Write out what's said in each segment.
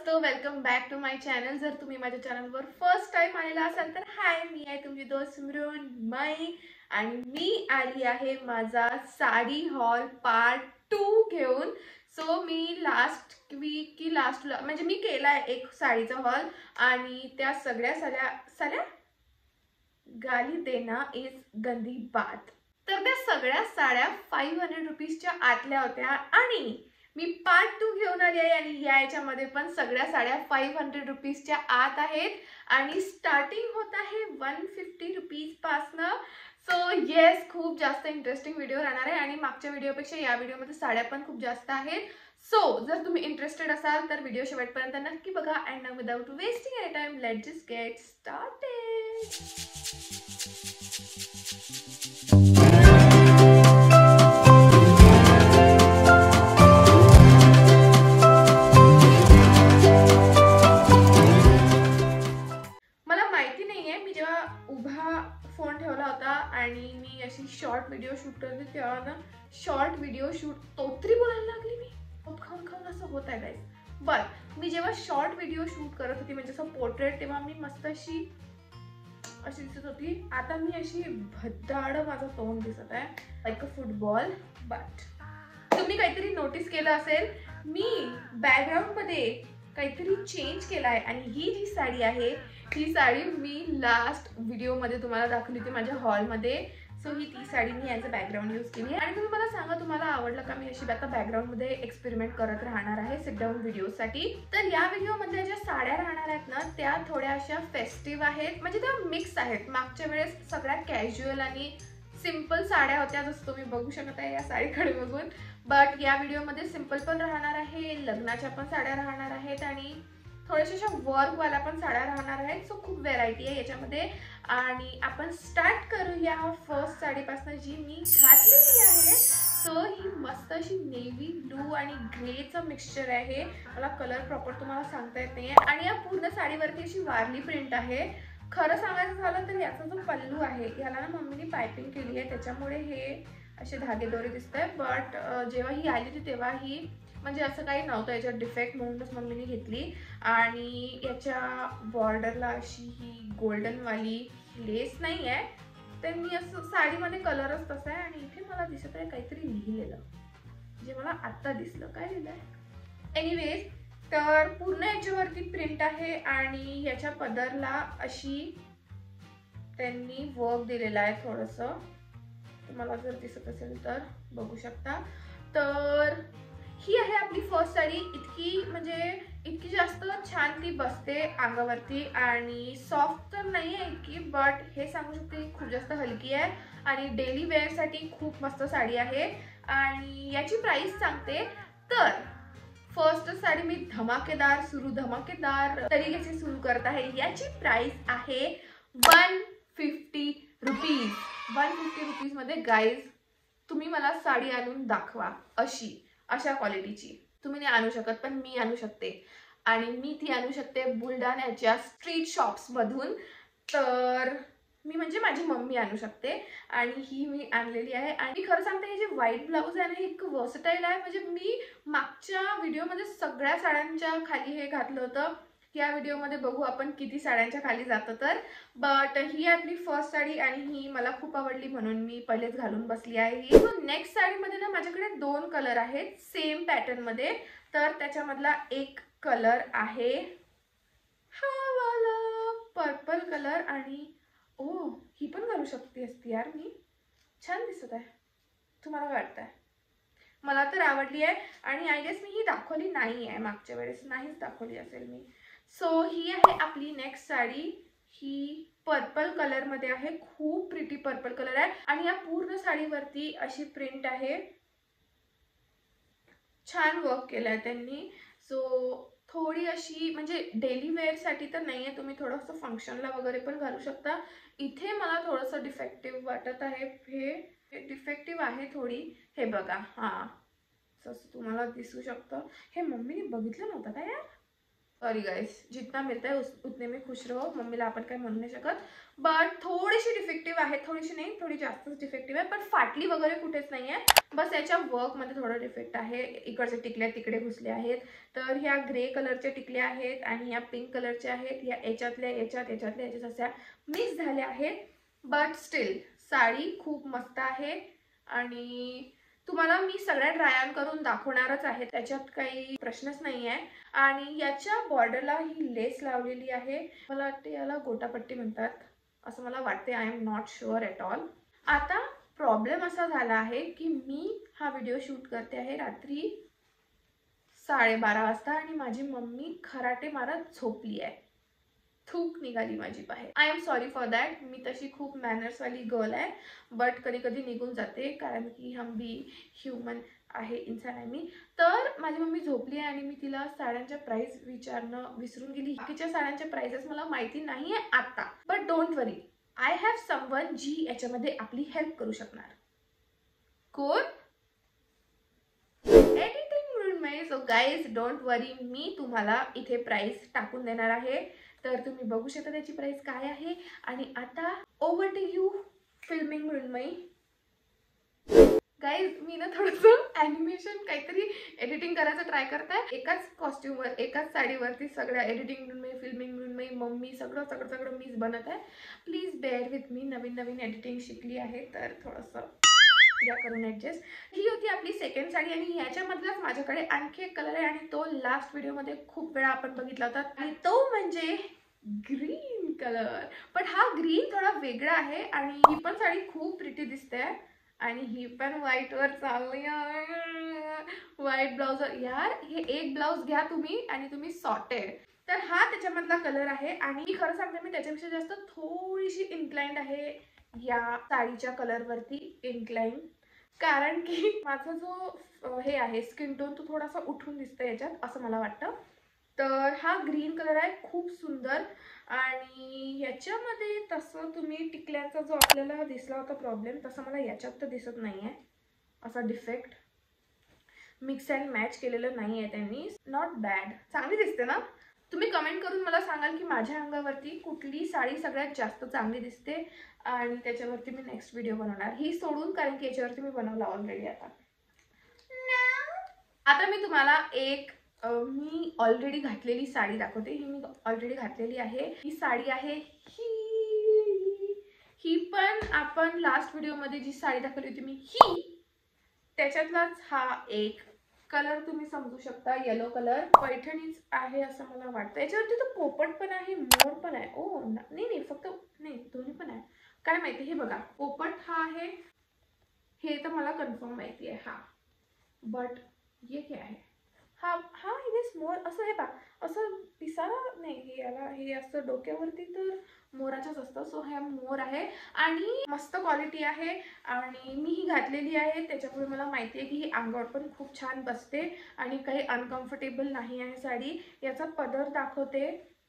दोस्तों, welcome back to my channel. जर तुम्ही माझ्या चॅनलवर फर्स्ट टाइम आलेला असाल तर हाय, मी आहे तुमची दोस्त सिमरन मई आणि मी आली आहे माझा साडी हॉल पार्ट 2 घेऊन। सो मी लास्ट वीक की लास्ट म्हणजे मी केलाय एक साडीचा हॉल आणि त्या सगळ्या साड्या गाली देना इज गंदी बात। तर त्या सगळ्या साड्या 500 रुपीजच्या आतल्या होत्या आणि मी पार्ट 2 घेऊन आली आहे आणि याच्यामध्ये पण सगळ्या साड्या 500 रुपीजच्या आत आहेत आणि स्टार्टिंग होत आहे 150 रुपीज पासन। सो येस, खूप जास्त इंटरेस्टिंग व्हिडिओ राहणार आहे आणि मागच्या व्हिडिओपेक्षा या व्हिडिओमध्ये साड्या पण खूप जास्त आहेत। सो जर तुम्ही इंटरेस्टेड असाल तर व्हिडिओ शेवटपर्यंत नक्की बघा। And now without wasting any time let's just get started. Phone ठेवला होता आणि मी अशी शॉर्ट व्हिडिओ शूट करते तेव्हा ना शॉर्ट व्हिडिओ शूट तोतरी बोलायला लागली। मी खूप खाऊन असं होत आहे गाइस। बट मी जेव्हा शॉर्ट व्हिडिओ शूट करत होती म्हणजे असं पोर्ट्रेट, तेव्हा मी मस्त अशी दिसत होती। आता मी अशी भद्दाड माझं तोंड दिसत आहे लाईक अ फुटबॉल। बट तुम्ही काहीतरी नोटीस केलं असेल, मी बॅकग्राऊंड मध्ये काहीतरी चेंज केलाय आणि ही जी साडी आहे ही साडी मी लास्ट व्हिडिओ मध्ये तुम्हाला दाखवली होती माझ्या हॉल मध्ये। सो ही ती साडी मी ॲज अ बॅकग्राऊंड यूज केली आहे आणि तुम्ही मला सांगा तुम्हाला आवडलं का? मी अशी आता बॅकग्राऊंड मध्ये एक्सपेरिमेंट करत राहणार आहे सिट डाऊन व्हिडिओसाठी। तर या व्हिडिओ मध्ये ज्या साड्या राहणार आहेत ना त्या थोड्या अशा फेस्टिव्ह आहेत, म्हणजे त्या मिक्स आहेत। मागच्या वेळेस सगळ्या कॅज्युअल आणि सिंपल साड्या होत्या जसं तुम्ही बघू शकत आहे या साडीकडे बघून। बट या व्हिडिओमध्ये सिंपल पण राहणार आहे, लग्नाच्या पण साड्या राहणार आहेत आणि थोड्याशा वर्कवाल्या पण साड्या राहणार आहेत। सो खूप व्हेरायटी आहे याच्यामध्ये आणि आपण स्टार्ट करूया फर्स्ट साडीपासून जी मी घातलेली आहे। सो ही मस्त अशी नेव्ही ब्लू आणि ग्रेचं मिक्सचर आहे। मला कलर प्रॉपर तुम्हाला सांगता येत नाहीये आणि या पूर्ण साडीवरती अशी वारली प्रिंट आहे। खरं सांगायचं झालं तर याचा जो पल्लू आहे याला ना मम्मीने पायपिंग केली आहे, त्याच्यामुळे हे असे धागेदोरे दिसत आहे। बट जेव्हा ही आली होती तेव्हा ही म्हणजे असं काही नव्हतं याच्यात डिफेक्ट, म्हणूनच मम्मीने घेतली। आणि याच्या बॉर्डरला अशी ही गोल्डन वाली लेस नाही आहे, त्यांनी असं साडीमध्ये कलरच तसा आहे। आणि इथे मला दिसत आहे काहीतरी लिहिलेलं, जे मला आत्ता दिसलं। काय लिहिलंय एनिवेज, तर पूर्ण याच्यावरती प्रिंट आहे आणि याच्या पदरला अशी त्यांनी वर्क दिलेला आहे थोडंसं, तुम्हाला जर दिसत असेल तर बघू शकता। तर ही आहे आपली फर्स्ट साडी। इतकी जास्त छान ती बसते अंगावरती आणि सॉफ्ट तर नाही आहे इतकी, बट हे सांगू शकते खूप जास्त हलकी आहे आणि डेली वेअर साठी खूप मस्त साडी आहे। आणि याची प्राइस सांगते तर फर्स्ट साडी मी धमाकेदार तरीके से सुरू करत आहे। याची प्राइस आहे 150 रुपीज। 150 रुपीज मध्ये गाइज तुम्ही मला साडी आणून दाखवा अशा क्वालिटीची। तुम्ही नाही आणू शकत पण मी आणू शकते आणि मी ती आणू शकते बुलढाण्याच्या स्ट्रीट शॉप्स मधून। तर मी म्हणजे माझी मम्मी आणू शकते आणि ही मी आणलेली आहे। आणि खरं सांगते हे जे व्हाईट ब्लाऊज आहे ना हे इतकं वर्सटाईल आहे, म्हणजे मी मागच्या व्हिडिओमध्ये सगळ्या साड्यांच्या खाली हे घातलं होतं। या व्हिडिओमध्ये बघू आपण किती साड्यांच्या खाली जातं तर। बट ही आपली फर्स्ट साडी आणि ही मला खूप आवडली म्हणून मी पहिलेच घालून बसली आहे ही। सो नेक्स्ट साडीमध्ये ना माझ्याकडे 2 कलर आहेत सेम पॅटर्न मध्ये। तर त्याच्यामधला एक कलर आहे हा वाला पर्पल कलर आणि ही पण घालू शकते असती यार मी, छान दिसत आहे। तुम्हाला काय वाटतंय? मला तर आवडली आहे आणि आय गेस मी ही दाखवली नाही आहे मागच्या वेळेस, नाहीच दाखवली असेल मी। सो ही आहे आपली नेक्स्ट साडी। ही पर्पल कलर मध्ये आहे, खूप प्रिटी पर्पल कलर आहे आणि या पूर्ण साडीवरती अशी प्रिंट आहे, छान वर्क केलाय त्यांनी। सो थोडी अशी म्हणजे डेली वेअर साठी तर नाहीये, तुम्ही थोडंसं फंक्शनला वगैरे पण घालू शकता। इथे मला थोडंसं डिफेक्टिव्ह वाटत आहे, हे डिफेक्टिव्ह आहे थोडी। हे बघा, हा असं तुम्हाला दिसू शकतं। हे मम्मीने बघितलं नव्हतं का यार? सॉरी गाइस, जितना मिलता है उतने में खुश रहो. मम्मीला आपण काय म्हणू नाही शकत. बट थोडीशी डिफेक्टिव्ह आहे, थोडीशी नाही, थोडी जास्तच डिफेक्टिव्ह आहे, पण फाटली वगैरे कुठेच नाही आहे. बस याच्या वर्कमध्ये थोडं डिफेक्ट आहे. इकडचे टिकल्या तिकडे घुसले आहेत. तर ह्या ग्रे कलरच्या टिकल्या आहेत आणि ह्या पिंक कलरच्या आहेत. ह्या याच्यातल्या याच्यात अशा मिक्स झाल्या आहेत. बट स्टील साडी खूप मस्त आहे आणि तुम्हाला मी सगळ्या ट्राय ऑन करून दाखवणारच आहे, त्याच्यात काही प्रश्नच नाही आहे. आणि याच्या बॉर्डरला ही लेस लावलेली आहे. मला वाटते याला गोटापट्टी म्हणतात असं मला वाटते. I am not sure at all. आता प्रॉब्लेम असा झाला आहे की मी हा व्हिडिओ शूट करते आहे रात्री 12:30 वाजता आणि माझी मम्मी खराटे मारत झोपली आहे. थूक निघाली माझी बाहेर. I am sorry for that. मी तशी खूप मॅनर्सवाली गर्ल आहे, बट कधी कधी निघून जाते कारण की हम भी ह्युमन आहे, इंसान आहे मी. तर माझी मम्मी झोपली आहे आणि मी तिला साड्यांच्या प्राइस विचारणं विसरून गेली. बाकीच्या साड्यांच्या प्राइसेस मला माहिती नाही आहे आता, but don't worry, I have someone जी याच्यामध्ये आपली हेल्प करू शकणार. कोण? Editing Mrinmayi. So guys don't worry, मी तुम्हाला इथे प्राइस टाकून देणार आहे. तर तुम्ही बघू शकता त्याची प्राइस काय आहे. आणि आता over to you filming Mrinmayi. Guys मी ना थोडंसं ॲनिमेशन काहीतरी एडिटिंग करायचं ट्राय करताय. एकाच कॉस्ट्यूमवर, एकाच साडीवरती सगळ्या editing Mrunmayi, filming Mrunmayi, mummy सगळं मीच बनत आहे. Please bear with me. नवीन एडिटिंग शिकली आहे तर थोडंसं या करून ॲडजस्ट. ही होती आपली सेकंड साडी आणि याच्यामधलाच माझ्याकडे आणखी एक कलर आहे आणि तो लास्ट व्हिडिओमध्ये खूप वेळा आपण बघितला होता आणि तो म्हणजे ग्रीन कलर. पण हा ग्रीन थोडा वेगळा आहे आणि ही पण साडी खूप प्रिटी दिसते आणि ही पण व्हाईटवर चालली आहे. White blouse. यार हे एक ब्लाउज घ्या तुम्ही आणि तुम्ही सॉर्टेड. तर हा त्याच्यामधला कलर आहे आणि मी खरं सांगते मी त्याच्यापेक्षा जास्त थोडीशी इन्क्लाइंड आहे या साडीच्या कलरवरती. इन्क्लाइंड कारण की माझा जो हे आहे स्किन टोन तो थोडासा उठून दिसतो याच्यात असं मला वाटतं. तर हा ग्रीन कलर आहे, खूप सुंदर. आणि याच्यामध्ये तसं तुम्ही टिकल्यांचा जो आपल्याला दिसला होता प्रॉब्लेम तसा मला याच्यात तर दिसत नाही आहे. असा डिफेक्ट मिक्स अँड मॅच केलेलं नाही आहे त्यांनी. नॉट बॅड, चांगली दिसते ना. तुम्ही कमेंट करून मला सांगाल की माझ्या अंगावरती कुठली साडी सगळ्यात जास्त चांगली दिसते आणि त्याच्यावरती मी नेक्स्ट व्हिडिओ बनवणार. ही सोडून, कारण की याच्यावरती मी बनवला ऑलरेडी. आता मी तुम्हाला एक मी ऑलरेडी घातलेली साडी दाखवते. ही मी ऑलरेडी घातलेली आहे. ही साडी आहे ही पण आपण लास्ट व्हिडिओमध्ये जी साडी दाखवली होती मी ही त्याच्यातलाच हा एक कलर तुम्ही समजू शकता. येलो कलर पैठणीच आहे असं मला वाटतं. याच्यावरती तो पोपट पण आहे, मोर पण आहे. ओ नाही फक्त नाही, दोन्ही पण आहे. काय माहिती. हे बघा पोपट हा आहे, हे तर मला कन्फर्म माहिती आहे. हा बट ये क्या है. हा हे मोर असं हे पा असं पिसारा नाही, हे याला हे असं डोक्यावरती तर मोराच्याच असतं. सो हा मोर आहे आणि मस्त क्वालिटी आहे आणि मी ही घातलेली आहे त्याच्यामुळे मला माहिती आहे की ही अंगावर पण खूप छान बसते आणि काही अनकम्फर्टेबल नाही आहे साडी. याचा पदर दाखवते.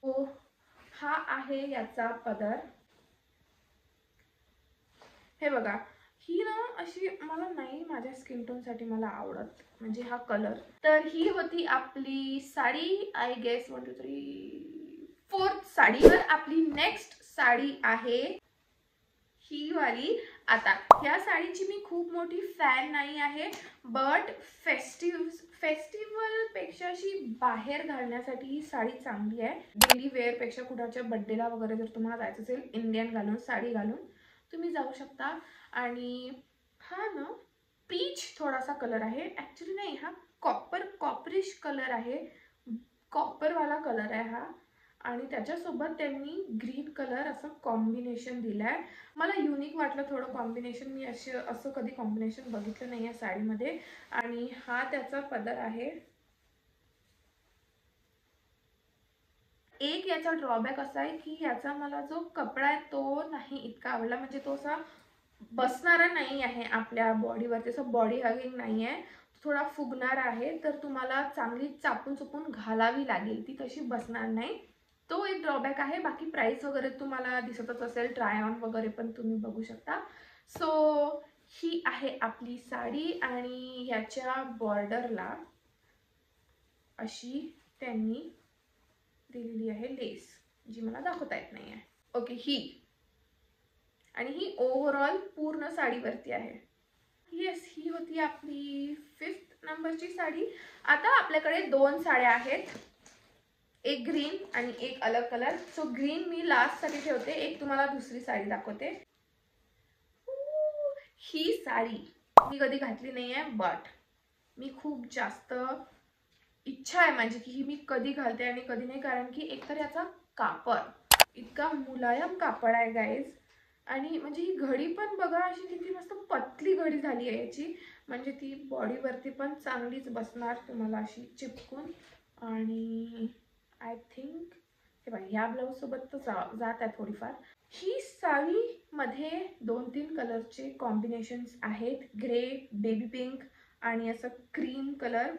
हो हा आहे याचा पदर. हे बघा ही ना अशी मला नाही माझ्या स्किन टोनसाठी मला आवडत, म्हणजे हा कलर. तर ही होती आपली sari. I guess 1 2 3 4th sari. तर आपली नेक्स्ट साडी आहे ही वाली. आता ह्या साडीची मी खूप मोठी फॅन नाही आहे, बट फेस्टिवल पेक्षा अशी बाहेर घालण्यासाठी ही साडी चांगली आहे. डेली वेअर पेक्षा कुणाच्या बर्थडेला वगैरे जर तुम्हाला जायचं असेल इंडियन घालून साडी घालून तुम्ही जाऊ शकता. आणि हा ना पीच थोडासा कलर आहे. ॲक्च्युली नाही, हा कॉपरिश कलर आहे. कॉपरवाला कलर आहे हा आणि त्याच्यासोबत त्यांनी ग्रीन कलर असं कॉम्बिनेशन दिलं आहे. मला युनिक वाटलं थोडं कॉम्बिनेशन. मी असं कधी कॉम्बिनेशन बघितलं नाही आहे साडीमध्ये. आणि हा त्याचा पदर आहे. एक याचा ड्रॉबॅक असा आहे की याचा मला जो कपडा आहे तो नाही इतका आवडला. म्हणजे तो असा बसणारा नाही आहे आपल्या बॉडीवरती, असं बॉडी हगिंग नाही आहे. थोडा फुगणारा आहे, तर तुम्हाला चांगली चापून चुपून घालावी लागेल, ती तशी बसणार नाही. तो एक ड्रॉबॅक आहे. बाकी प्राइस वगैरे तुम्हाला दिसतच असेल, ट्राय ऑन वगैरे पण तुम्ही बघू शकता. सो ही आहे आपली साडी आणि ह्याच्या बॉर्डरला अशी त्यांनी लेस जी मला दाखवता येत नाही आहे. ओके, ही आणि ही ओव्हरऑल पूर्ण साडीवरती आहे. येस, ही होती आपली 5th नंबरची साडी. आता आपल्याकडे 2 साड्या आहेत, एक ग्रीन आणि एक अलग कलर. सो ग्रीन मी लास्टसाठी ठेवते, एक तुम्हाला दुसरी साडी दाखवते. ही साडी मी कधी घातली नाही आहे, बट मी खूप जास्त इच्छा आहे माझी की ही मी कधी घालते आणि कधी नाही. कारण की एकतर याचा कापड इतका मुलायम कापड आहे गाईज, आणि म्हणजे ही घडी पण बघा अशी किती मस्त पतली घडी झाली आहे याची. म्हणजे ती बॉडीवरती पण चांगलीच बसणार तुम्हाला अशी चिपकून. आणि आय थिंक हे बघा ह्या ब्लाऊजसोबत तर जात आहे थोडीफार. ही साडीमध्ये 2-3 कलरचे कॉम्बिनेशन्स आहेत, ग्रे, बेबी पिंक आणि असं क्रीम कलर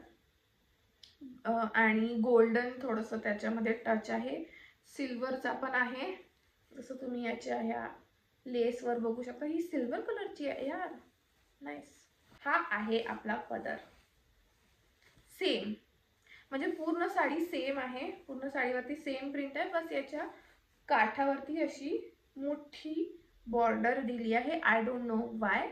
आणि गोल्डन थोडंसं त्याच्यामध्ये टच आहे. सिल्वरचा पण आहे, जसं तुम्ही याच्या ह्या लेसवर बघू शकता. ही सिल्वर कलरची आहे यार, नाईस. हा आहे आपला पदर, सेम म्हणजे पूर्ण साडी सेम आहे, पूर्ण साडीवरती सेम प्रिंट आहे. बस याच्या काठावरती अशी मोठी बॉर्डर दिली आहे. I don't know Y,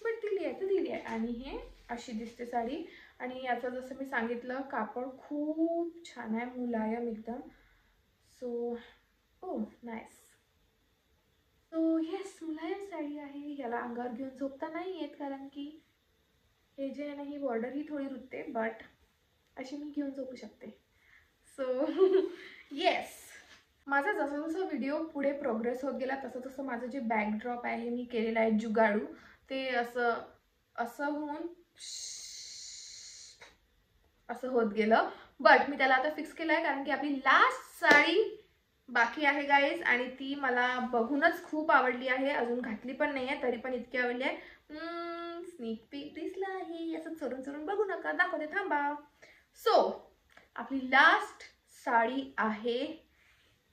but दिली आहे तर दिली आहे. आणि हे अशी दिसते साडी. आणि याचं जसं मी सांगितलं कापड खूप छान आहे, मुलायम एकदम. So oh nice. So yes, मुलायम साडी आहे. याला अंगावर घेऊन झोपता नाही येत कारण की हे जे आहे ना, ही बॉर्डर ही थोडी रुतते, बट अशी मी घेऊन झोपू शकते. सो येस, माझा जसं जसं व्हिडिओ पुढे प्रोग्रेस होत गेला तसं तसं माझं जे बॅकड्रॉप आहे मी केलेलं आहे जुगाडू, ते असं असं होऊन असं होत गेलं. बट मी त्याला आता फिक्स केलं आहे कारण की आपली लास्ट साडी बाकी आहे गाईज, आणि ती मला बघूनच खूप आवडली आहे. अजून घातली पण नाही आहे तरी पण इतकी आवडली आहे. स्नीक पीक दिसला आहे, असं चढून चढून बघू नका, दाखवते थांबा. सो आपली लास्ट साडी आहे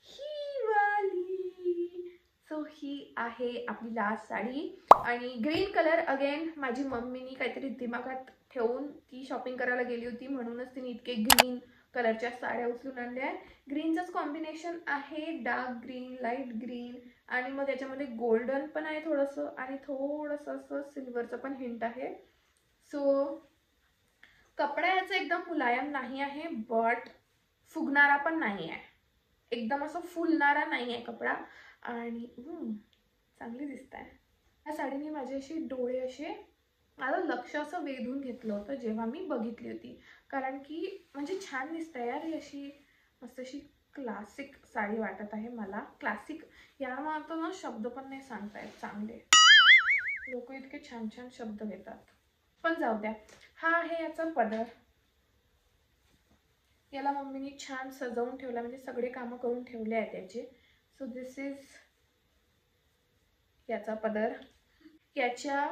ही वाली. सो ही आहे आपली लास्ट साडी आणि ग्रीन कलर. अगेन माझी मम्मीनी काहीतरी दिमागात ठेवून ती शॉपिंग करायला गेली होती, म्हणूनच तिने इतके ग्रीन कलरच्या साड्या उचलून आणल्या आहे. ग्रीनचंच कॉम्बिनेशन आहे, डार्क ग्रीन, लाईट ग्रीन, आणि मग त्याच्यामध्ये गोल्डन पण आहे थोडंसं, आणि थोडंसं असं सिल्वरचं पण हिंट आहे. सो कपडा याचा एकदम मुलायम नाही आहे, बट फुगणारा पण नाही आहे, एकदम असं फुलणारा नाही आहे कपडा. आणि चांगली दिसत आहे. या साडीने माझे असे डोळे असे माझं लक्ष असं वेधून घेतलं होतं जेव्हा मी बघितली होती. कारण की म्हणजे छान दिसते यार, ही अशी मस्त अशी क्लासिक साडी वाटत आहे मला. क्लासिक या मला ना शब्द पण नाही सांगता येत चांगले, लोक इतके छान छान शब्द घेतात, पण जाऊ द्या. हा आहे याचा पदर. याला मम्मीने छान सजवून ठेवला, म्हणजे सगळे कामं करून ठेवले आहेत त्याचे. सो दिस इज याचा पदर. याच्या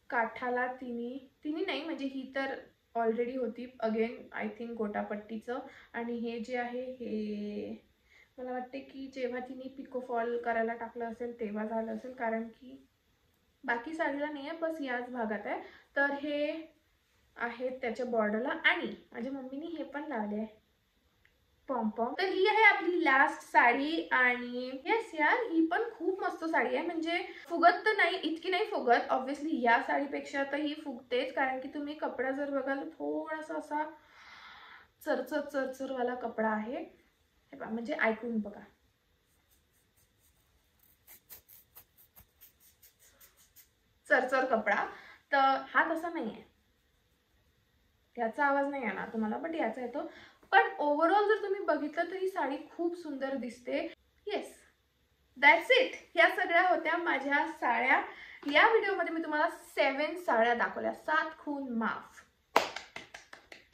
काठाला तिनी नाही म्हणजे ही तर ऑलरेडी होती, अगेन आय थिंक गोटापट्टीचं. आणि हे जे आहे हे मला वाटते की जेव्हा तिने पिको फॉल करायला टाकलं असेल तेव्हा झालं असेल, कारण की बाकी साडीला नाही आहे, बस याच भागात आहे. तर हे आहे त्याच्या बॉर्डरला, आणि माझ्या मम्मीने हे पण लावले आहे पॉम. तर ही आहे आपली लास्ट साडी. आणि येस यार, ही पण खूप मस्त साडी आहे. म्हणजे फुगत तर नाही, इतकी नाही फुगत ऑब्विसली, या साडीपेक्षा तर ही फुगतेच. कारण की तुम्ही कपडा जर बघाल थोडासा असा चरचरवाला कपडा आहे. हे बघा, म्हणजे ऐकून बघा, चरचर कपडा. तर हा तसा नाही आहे, याचा आवाज नाही येणार तुम्हाला, बट याचा येतो. पण ओव्हरऑल जर तुम्ही बघितलं तर ही साडी खूप सुंदर दिसते. Yes, that's it. ह्या सगळ्या होत्या माझ्या साड्या. या व्हिडिओमध्ये मी तुम्हाला 7 साड्या दाखवल्या, 7 खून माफ.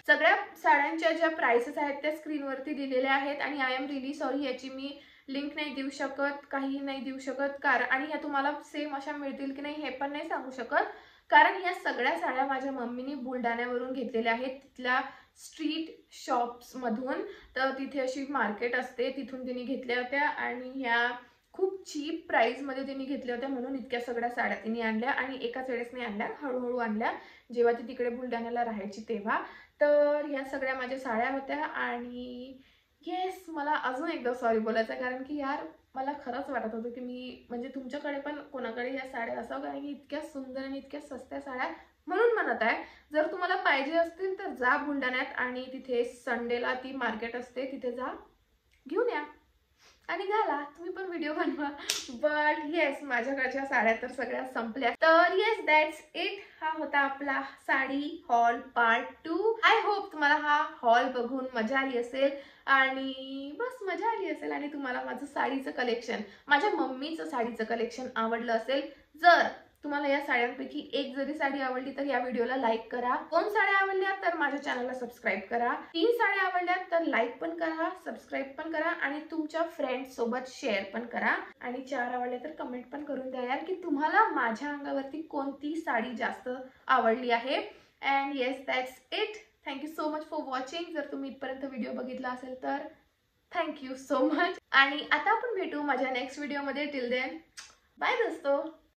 सगळ्या साड्यांच्या ज्या प्राइसेस आहेत त्या स्क्रीनवरती दिलेल्या आहेत. आणि आय एम रिली सॉरी, याची मी लिंक नाही देऊ शकत, काही नाही देऊ शकत, कारण आणि ह्या तुम्हाला सेम अशा मिळतील की नाही हे पण नाही सांगू शकत. कारण ह्या सगळ्या साड्या माझ्या मम्मीने बुलढाण्यावरून घेतलेल्या आहेत, तिथल्या स्ट्रीट शॉप्समधून. तर तिथे अशी मार्केट असते, तिथून तिने घेतल्या होत्या. आणि ह्या खूप चीप प्राईजमध्ये तिने घेतल्या होत्या, म्हणून इतक्या सगळ्या साड्या तिने आणल्या. आणि एकाच वेळेस नाही आणल्या, हळूहळू आणल्या जेव्हा ती तिकडे बुलढाण्याला राहायची तेव्हा. तर ह्या सगळ्या माझ्या साड्या होत्या. आणि येस, मला अजून एकदा सॉरी बोलायचं आहे, कारण की यार मला खरंच वाटत होतं की मी म्हणजे तुमच्याकडे पण कोणाकडे या साड्या असावं, कारण की इतक्या सुंदर आणि इतक्या सस्त्या साड्या म्हणून म्हणत आहे. जर तुम्हाला पाहिजे असतील तर जा बुलढाण्यात आणि तिथे संडेला ती मार्केट असते, तिथे जा घेऊन या आणि घाला. तुम्ही पण व्हिडिओ बनवा. बट येस, माझ्याकडच्या साड्या तर सगळ्या संपल्या. तर येस, दॅट्स इट. हा होता आपला sari hall part 2. I hope तुम्हाला हा हॉल बघून मजा आली असेल आणि बस मजा आली असेल आणि तुम्हाला माझं साडीचं कलेक्शन, माझ्या मम्मीचं साडीचं कलेक्शन आवडलं असेल. जर तुम्हाला या साड्यांपैकी एक जरी साडी आवडली तर या व्हिडिओला लाईक करा. 2 साड्या आवडल्या तर माझ्या चॅनलला सबस्क्राईब करा. 3 साड्या आवडल्या तर लाईक पण करा, सबस्क्राईब पण करा आणि तुमच्या फ्रेंड्स सोबत शेअर पण करा. आणि 4 आवडल्या तर कमेंट पण करून द्या यार की तुम्हाला माझ्या अंगावरती कोणती साडी जास्त आवडली आहे. And yes, that's it. Thank you so much for watching. जर तुम्ही इथपर्यंत व्हिडिओ बघितला असेल तर थँक्यू सो मच. आणि आता आपण भेटू माझ्या नेक्स्ट व्हिडिओमध्ये. टिल देन बाय दोस्तो.